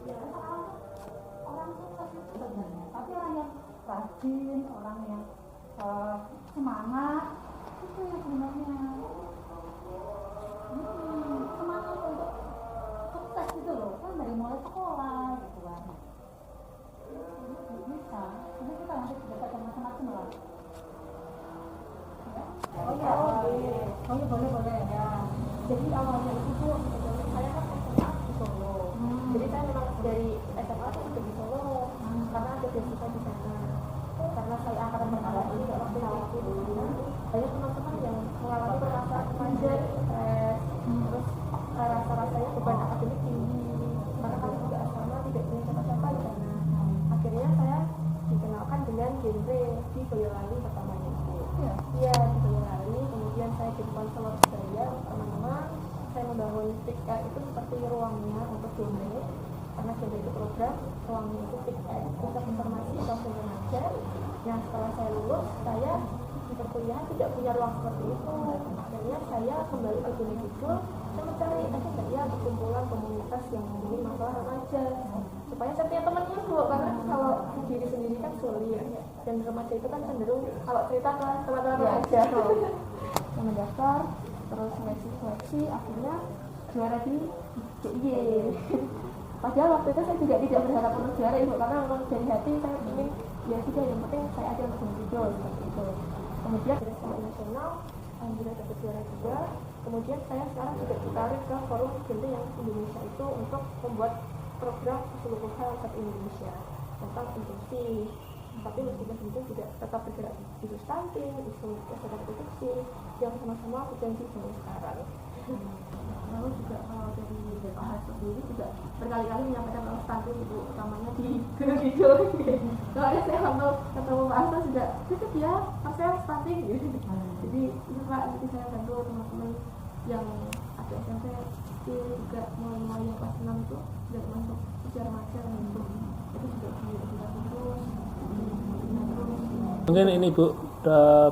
Ya, orang sukses itu sebenarnya, tapi orang yang rajin, orang yang semangat itu yang sebenarnya semangat untuk sukses gitu loh, kan dari mulai sekolah gitu kan. Bisa, jadi kita nanti belajar macam-macam lah. Oh iya, boleh ya. Jadi awalnya itu tuh saya kan SMA di Solo. Jadi saya memang dari SMA tuh ikut di Solo karena ada beasiswa di sana. Karena saya angkatan pertama ini waktu itu di sana banyak teman-teman yang mengalami perasaan remaja, stres, terus rasa-rasanya beban akademik tinggi. Karena kami juga asrama tidak punya siapa-siapa di sana. Akhirnya saya dikenalkan dengan genre di Boyolali pertamanya. Iya, di Boyolali. Kemudian saya jadi konselor saya teman-teman. Saya membangun PIK itu seperti ruangnya untuk genre, karena genre itu program, ruangnya itu PIK, pusat informasi atau remaja. Yang setelah saya lulus, saya di perkuliahan tidak punya ruang seperti itu. Akhirnya saya kembali ke Gunung Kidul, saya mencari ada nggak ya perkumpulan komunitas yang ngomongin masalah remaja, supaya saya punya temannya dulu, karena kalau diri sendiri kan sulit, dan remaja itu kan cenderung kalau cerita ke teman-teman remaja yang mendaftar, terus seleksi, akhirnya juara di DIY. Padahal waktu itu saya juga tidak berharap untuk juara Ibu, karena memang dari hati saya ingin ya sudah, yang penting saya ada untuk Gunung seperti itu. Kemudian dari skala nasional alhamdulillah dapat juara juga. Kemudian saya sekarang juga ditarik ke forum genre yang Indonesia itu untuk membuat program keseluruhan se-Indonesia tentang inklusi. Tapi meskipun itu juga tetap bergerak di isu stunting, isu kesehatan reproduksi yang sama-sama potensi sampai sekarang. Lalu juga kalau dari BPH sendiri juga berkali-kali menyampaikan tentang stunting itu, utamanya di Gunung Kidul. Soalnya saya kalau ketemu Pak Asta juga cukup ya, saya stunting gitu. Jadi itu Pak, nanti saya bantu teman-teman yang ada SMP juga mulai yang kelas 6 itu sudah masuk usia remaja gitu. Itu juga dilakukan terus. Mungkin ini Bu,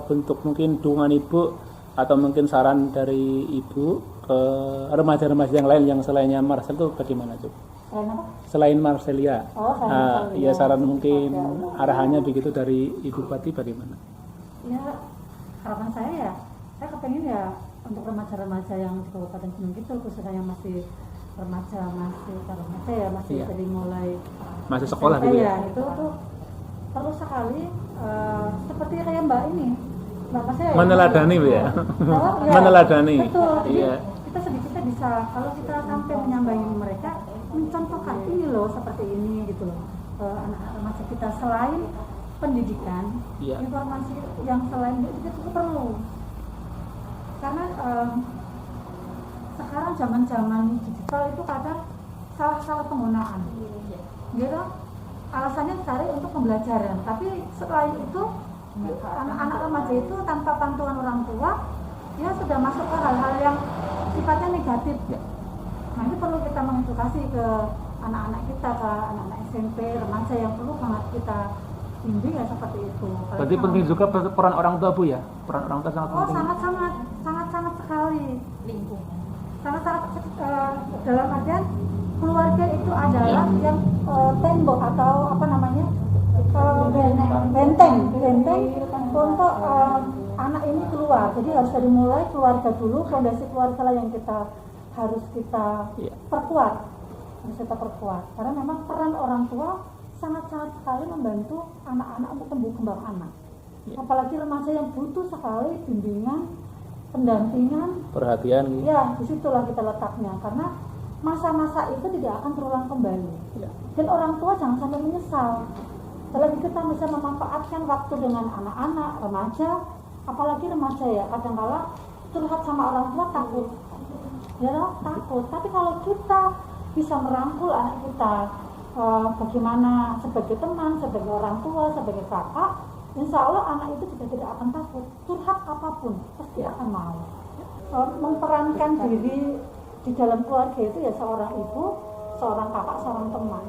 bentuk mungkin dukungan Ibu atau mungkin saran dari Ibu ke remaja-remaja yang lain yang selainnya Marcel itu bagaimana tuh? Selain Marcelia, ya saran mungkin arahannya begitu dari Ibu Bupati bagaimana? Ya, harapan saya kepengen ya untuk remaja-remaja yang di Kabupaten Gunung Kidul, khususnya yang masih remaja ya, masih dari mulai masih sekolah gitu ya? Itu tuh perlu sekali seperti kayak Mbak ini, Mbak saya meneladani Bu ya? Ya, meneladani. Betul. Iya. Kita sedikitnya bisa, kalau kita sampai menyambangi mereka, mencontohkan ini loh seperti ini gitu loh. Anak-anak remaja kita selain pendidikan, informasi yang selain itu juga perlu. Karena sekarang zaman-zaman digital itu kadang salah penggunaan. Gitu. Alasannya cari untuk pembelajaran, tapi selain itu anak-anak remaja itu tanpa bantuan orang tua dia sudah masuk ke hal-hal yang sifatnya negatif. Nah ini perlu kita mengedukasi ke anak-anak kita, ke anak-anak SMP, remaja yang perlu banget kita bimbing ya seperti itu. Berarti penting juga peran orang tua Bu ya? Peran orang tua sangat penting. Sangat sekali. Lingkungan. Sangat dalam artian keluarga itu adalah yang tembok atau apa namanya benteng untuk anak ini keluar. Jadi harus dari mulai keluarga dulu, fondasi keluarga lah yang harus kita perkuat, karena memang peran orang tua sangat-sangat sekali membantu anak-anak untuk tumbuh kembang anak. Apalagi remaja yang butuh sekali bimbingan, pendampingan, perhatian. Ya, disitulah kita letaknya, karena masa-masa itu tidak akan terulang kembali. Dan orang tua jangan sampai menyesal. Selagi kita bisa memanfaatkan waktu dengan anak-anak, remaja, apalagi remaja ya, kadang-kala curhat sama orang tua takut. Takut. Tapi kalau kita bisa merangkul anak kita, bagaimana sebagai teman, sebagai orang tua, sebagai kakak, insya Allah anak itu juga tidak akan takut. Curhat apapun, pasti akan mau. Memperankan diri di dalam keluarga itu ya seorang ibu, seorang kakak, seorang teman.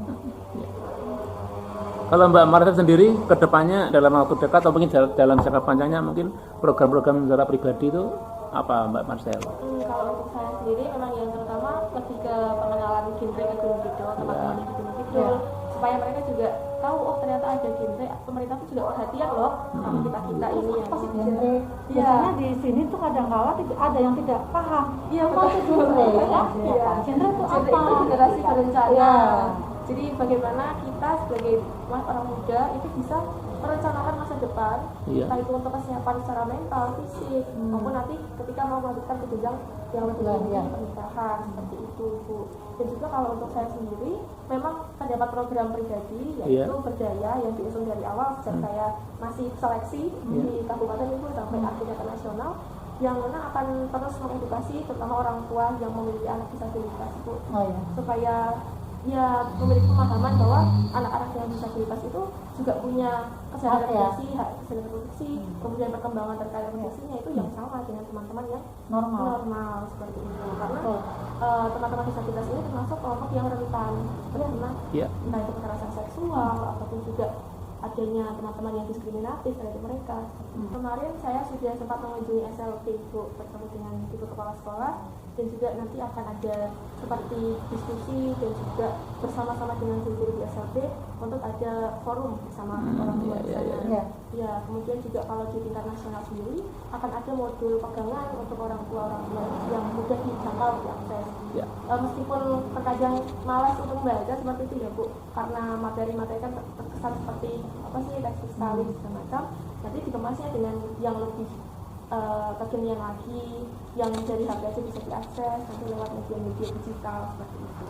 Kalau Mbak Marcel sendiri kedepannya dalam waktu dekat atau mungkin dalam jangka panjangnya mungkin program-program secara pribadi itu apa Mbak Marcel? Kalau untuk saya sendiri memang yang terutama lebih ke pengenalan genre ke Gunung Kidul, teman-teman di Gunung Kidul, supaya mereka juga tahu oh ternyata ada genre, pemerintah tuh juga perhatian loh sama kita ini yang Apa sih genre? Biasanya di sini tuh kadang-kala ada yang tidak paham. Iya Apa sih genre? Iya. Genre itu Genre apa? itu generasi berencana. Iya. Jadi bagaimana kita sebagai orang muda itu bisa merencanakan masa depan, entah itu untuk kesiapan secara mental, fisik, maupun nanti ketika mau melanjutkan ke jenjang yang lebih tinggi pernikahan seperti itu, Bu. Dan juga kalau untuk saya sendiri, memang terdapat program pribadi yaitu Berdaya yang diusung dari awal sejak saya masih seleksi di Kabupaten Ibu sampai tingkat nasional, yang mana akan terus mengedukasi terutama orang tua yang memiliki anak disabilitas, Bu, supaya ya memiliki pemahaman bahwa anak-anak yang disabilitas itu juga punya kesadaran reproduksi, hak kesadaran reproduksi, kemudian perkembangan terkait reproduksinya itu yang sama dengan teman-teman yang normal seperti itu. Karena teman-teman disabilitas ini termasuk kelompok yang rentan karena entah itu kekerasan seksual ataupun juga adanya teman-teman yang diskriminatif terhadap mereka. Kemarin saya sudah sempat mengunjungi SLT, Bu, bertemu dengan ibu kepala sekolah, dan juga nanti akan ada seperti diskusi dan juga bersama-sama dengan guru di SLT untuk ada forum bersama orang tua di sana. Ya, kemudian juga kalau di tingkat nasional sendiri akan ada modul pegangan untuk orang tua yang mudah dijangkau diakses. Meskipun terkadang malas untuk membaca seperti itu ya, Bu, karena materi-materi kan terkesan seperti apa sih teks sekali semacam. Nanti dikemasnya dengan yang lebih kekinian lagi, yang dari HP aja bisa diakses nanti lewat media-media digital seperti itu.